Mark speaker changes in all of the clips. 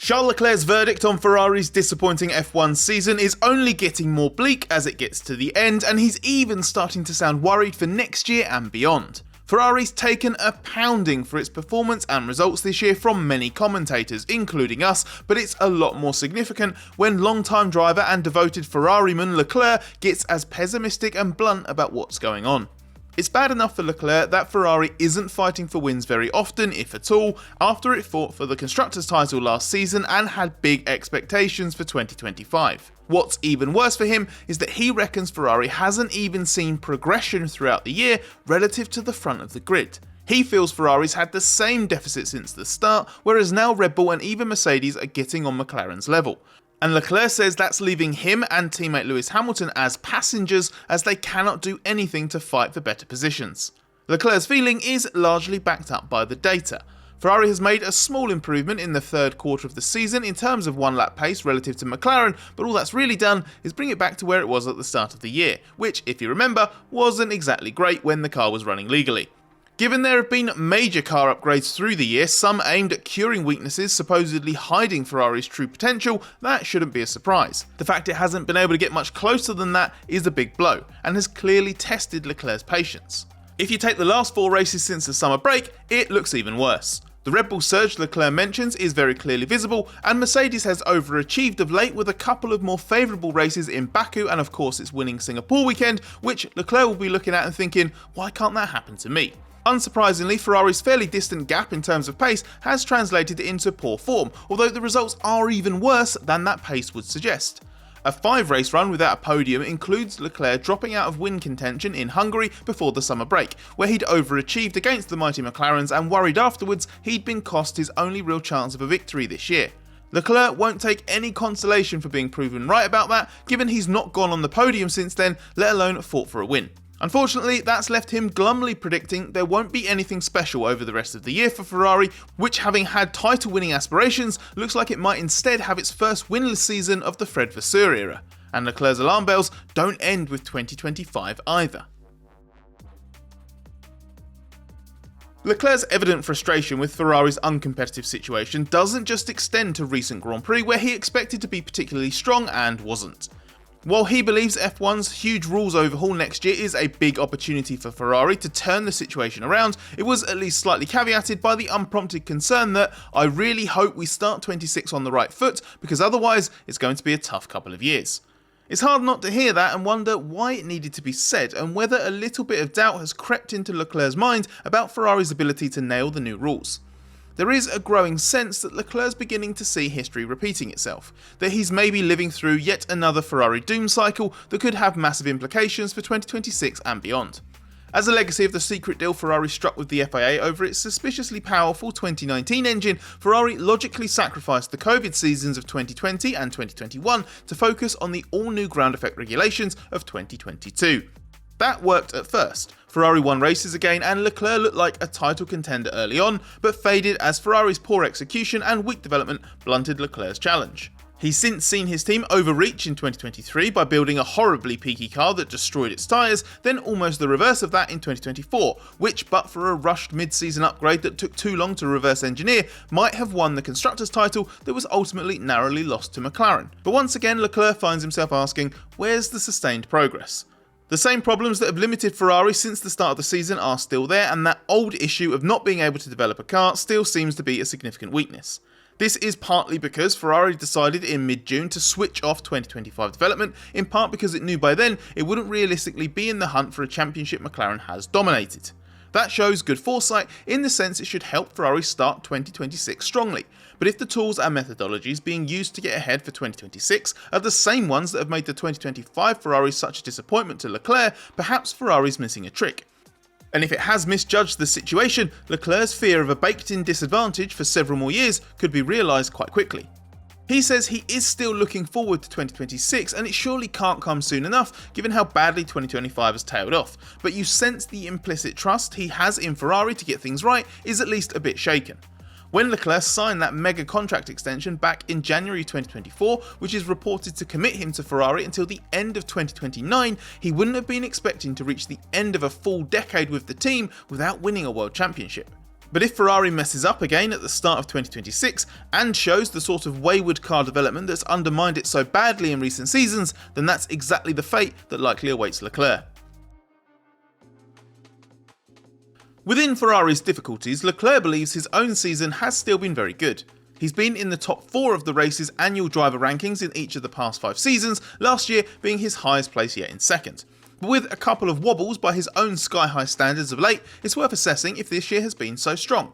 Speaker 1: Charles Leclerc's verdict on Ferrari's disappointing F1 season is only getting more bleak as it gets to the end, and he's even starting to sound worried for next year and beyond. Ferrari's taken a pounding for its performance and results this year from many commentators, including us, but it's a lot more significant when longtime driver and devoted Ferrariman Leclerc gets as pessimistic and blunt about what's going on. It's bad enough for Leclerc that Ferrari isn't fighting for wins very often, if at all, after it fought for the Constructors' title last season and had big expectations for 2025. What's even worse for him is that he reckons Ferrari hasn't even seen progression throughout the year relative to the front of the grid. He feels Ferrari's had the same deficit since the start, whereas now Red Bull and even Mercedes are getting on McLaren's level. And Leclerc says that's leaving him and teammate Lewis Hamilton as passengers, as they cannot do anything to fight for better positions. Leclerc's feeling is largely backed up by the data. Ferrari has made a small improvement in the third quarter of the season in terms of one-lap pace relative to McLaren, but all that's really done is bring it back to where it was at the start of the year, which, if you remember, wasn't exactly great when the car was running legally. Given there have been major car upgrades through the year, some aimed at curing weaknesses supposedly hiding Ferrari's true potential, that shouldn't be a surprise. The fact it hasn't been able to get much closer than that is a big blow, and has clearly tested Leclerc's patience. If you take the last 4 races since the summer break, it looks even worse. The Red Bull surge Leclerc mentions is very clearly visible, and Mercedes has overachieved of late with a couple of more favourable races in Baku and of course its winning Singapore weekend, which Leclerc will be looking at and thinking, why can't that happen to me? Unsurprisingly, Ferrari's fairly distant gap in terms of pace has translated into poor form, although the results are even worse than that pace would suggest. A 5-race run without a podium includes Leclerc dropping out of win contention in Hungary before the summer break, where he'd overachieved against the mighty McLarens and worried afterwards he'd been cost his only real chance of a victory this year. Leclerc won't take any consolation for being proven right about that, given he's not gone on the podium since then, let alone fought for a win. Unfortunately, that's left him glumly predicting there won't be anything special over the rest of the year for Ferrari, which, having had title-winning aspirations, looks like it might instead have its first winless season of the Fred Vasseur era. And Leclerc's alarm bells don't end with 2025 either. Leclerc's evident frustration with Ferrari's uncompetitive situation doesn't just extend to recent Grand Prix, where he expected to be particularly strong and wasn't. While he believes F1's huge rules overhaul next year is a big opportunity for Ferrari to turn the situation around, it was at least slightly caveated by the unprompted concern that I really hope we start 26 on the right foot, because otherwise it's going to be a tough couple of years. It's hard not to hear that and wonder why it needed to be said, and whether a little bit of doubt has crept into Leclerc's mind about Ferrari's ability to nail the new rules. There is a growing sense that Leclerc's beginning to see history repeating itself, that he's maybe living through yet another Ferrari doom cycle that could have massive implications for 2026 and beyond. As a legacy of the secret deal Ferrari struck with the FIA over its suspiciously powerful 2019 engine, Ferrari logically sacrificed the COVID seasons of 2020 and 2021 to focus on the all-new ground effect regulations of 2022. That worked at first. Ferrari won races again and Leclerc looked like a title contender early on, but faded as Ferrari's poor execution and weak development blunted Leclerc's challenge. He's since seen his team overreach in 2023 by building a horribly peaky car that destroyed its tyres, then almost the reverse of that in 2024, which, but for a rushed mid-season upgrade that took too long to reverse engineer, might have won the Constructors' title that was ultimately narrowly lost to McLaren. But once again, Leclerc finds himself asking, where's the sustained progress? The same problems that have limited Ferrari since the start of the season are still there, and that old issue of not being able to develop a car still seems to be a significant weakness. This is partly because Ferrari decided in mid-June to switch off 2025 development, in part because it knew by then it wouldn't realistically be in the hunt for a championship McLaren has dominated. That shows good foresight in the sense it should help Ferrari start 2026 strongly, but if the tools and methodologies being used to get ahead for 2026 are the same ones that have made the 2025 Ferrari such a disappointment to Leclerc, perhaps Ferrari's missing a trick. And if it has misjudged the situation, Leclerc's fear of a baked-in disadvantage for several more years could be realised quite quickly. He says he is still looking forward to 2026, and it surely can't come soon enough given how badly 2025 has tailed off, but you sense the implicit trust he has in Ferrari to get things right is at least a bit shaken. When Leclerc signed that mega contract extension back in January 2024, which is reported to commit him to Ferrari until the end of 2029, he wouldn't have been expecting to reach the end of a full decade with the team without winning a world championship. But if Ferrari messes up again at the start of 2026 and shows the sort of wayward car development that's undermined it so badly in recent seasons, then that's exactly the fate that likely awaits Leclerc. Within Ferrari's difficulties, Leclerc believes his own season has still been very good. He's been in the top 4 of the race's annual driver rankings in each of the past 5 seasons, last year being his highest place yet in second. But with a couple of wobbles by his own sky-high standards of late, it's worth assessing if this year has been so strong.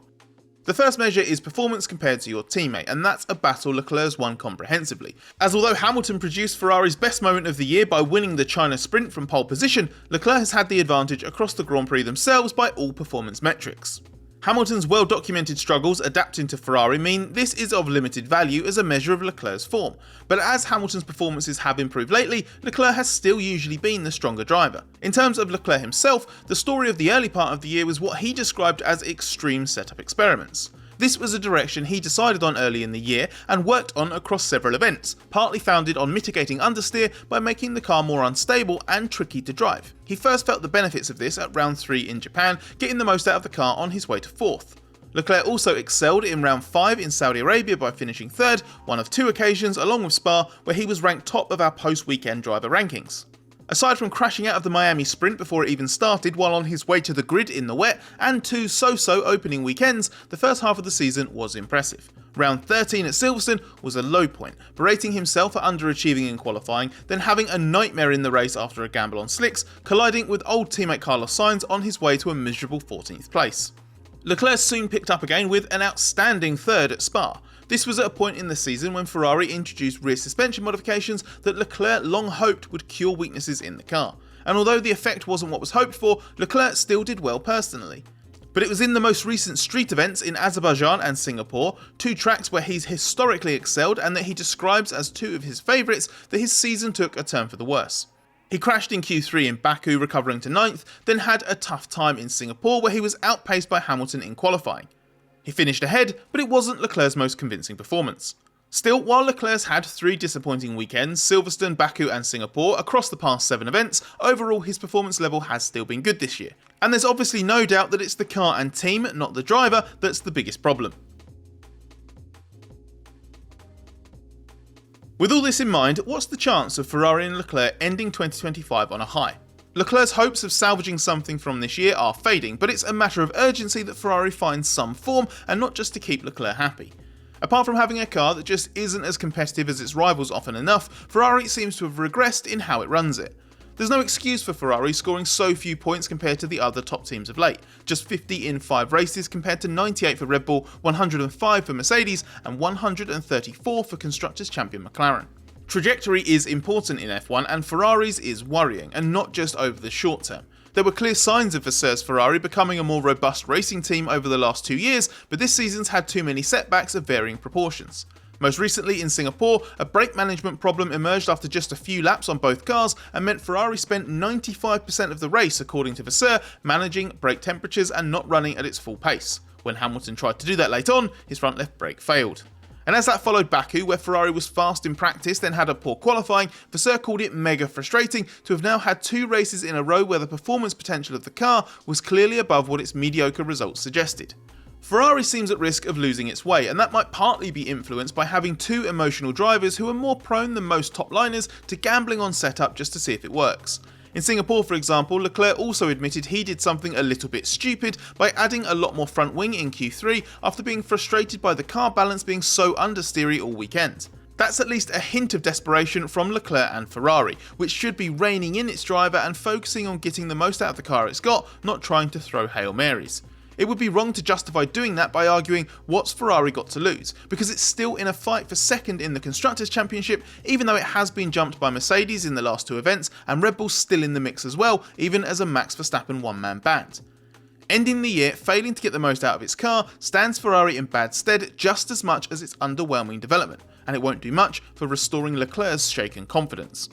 Speaker 1: The first measure is performance compared to your teammate, and that's a battle Leclerc's won comprehensively. As although Hamilton produced Ferrari's best moment of the year by winning the China sprint from pole position, Leclerc has had the advantage across the Grand Prix themselves by all performance metrics. Hamilton's well-documented struggles adapting to Ferrari mean this is of limited value as a measure of Leclerc's form, but as Hamilton's performances have improved lately, Leclerc has still usually been the stronger driver. In terms of Leclerc himself, the story of the early part of the year was what he described as extreme setup experiments. This was a direction he decided on early in the year and worked on across several events, partly founded on mitigating understeer by making the car more unstable and tricky to drive. He first felt the benefits of this at round 3 in Japan, getting the most out of the car on his way to 4th. Leclerc also excelled in round 5 in Saudi Arabia by finishing 3rd, one of 2 occasions along with Spa where he was ranked top of our post-weekend driver rankings. Aside from crashing out of the Miami sprint before it even started while on his way to the grid in the wet, and 2 so-so opening weekends, the first half of the season was impressive. Round 13 at Silverstone was a low point, berating himself for underachieving in qualifying, then having a nightmare in the race after a gamble on slicks, colliding with old teammate Carlos Sainz on his way to a miserable 14th place. Leclerc soon picked up again with an outstanding 3rd at Spa. This was at a point in the season when Ferrari introduced rear suspension modifications that Leclerc long hoped would cure weaknesses in the car, and although the effect wasn't what was hoped for, Leclerc still did well personally. But it was in the most recent street events in Azerbaijan and Singapore, 2 tracks where he's historically excelled and that he describes as 2 of his favourites, that his season took a turn for the worse. He crashed in Q3 in Baku, recovering to 9th, then had a tough time in Singapore where he was outpaced by Hamilton in qualifying. He finished ahead, but it wasn't Leclerc's most convincing performance. Still, while Leclerc's had 3 disappointing weekends, Silverstone, Baku and Singapore, across the past 7 events, overall his performance level has still been good this year. And there's obviously no doubt that it's the car and team, not the driver, that's the biggest problem. With all this in mind, what's the chance of Ferrari and Leclerc ending 2025 on a high? Leclerc's hopes of salvaging something from this year are fading, but it's a matter of urgency that Ferrari finds some form and not just to keep Leclerc happy. Apart from having a car that just isn't as competitive as its rivals often enough, Ferrari seems to have regressed in how it runs it. There's no excuse for Ferrari scoring so few points compared to the other top teams of late, just 50 in 5 races compared to 98 for Red Bull, 105 for Mercedes and 134 for Constructors' champion McLaren. Trajectory is important in F1 and Ferrari's is worrying, and not just over the short term. There were clear signs of Vasseurs Ferrari becoming a more robust racing team over the last 2 years, but this season's had too many setbacks of varying proportions. Most recently in Singapore, a brake management problem emerged after just a few laps on both cars and meant Ferrari spent 95% of the race, according to Vasseur, managing brake temperatures and not running at its full pace. When Hamilton tried to do that late on, his front left brake failed. And as that followed Baku, where Ferrari was fast in practice then had a poor qualifying, Vasseur called it mega frustrating to have now had 2 races in a row where the performance potential of the car was clearly above what its mediocre results suggested. Ferrari seems at risk of losing its way, and that might partly be influenced by having 2 emotional drivers who are more prone than most top liners to gambling on setup just to see if it works. In Singapore, for example, Leclerc also admitted he did something a little bit stupid by adding a lot more front wing in Q3 after being frustrated by the car balance being so understeery all weekend. That's at least a hint of desperation from Leclerc and Ferrari, which should be reining in its driver and focusing on getting the most out of the car it's got, not trying to throw Hail Marys. It would be wrong to justify doing that by arguing what's Ferrari got to lose, because it's still in a fight for second in the Constructors' Championship, even though it has been jumped by Mercedes in the last 2 events, and Red Bull's still in the mix as well, even as a Max Verstappen one-man band. Ending the year failing to get the most out of its car stands Ferrari in bad stead just as much as its underwhelming development, and it won't do much for restoring Leclerc's shaken confidence.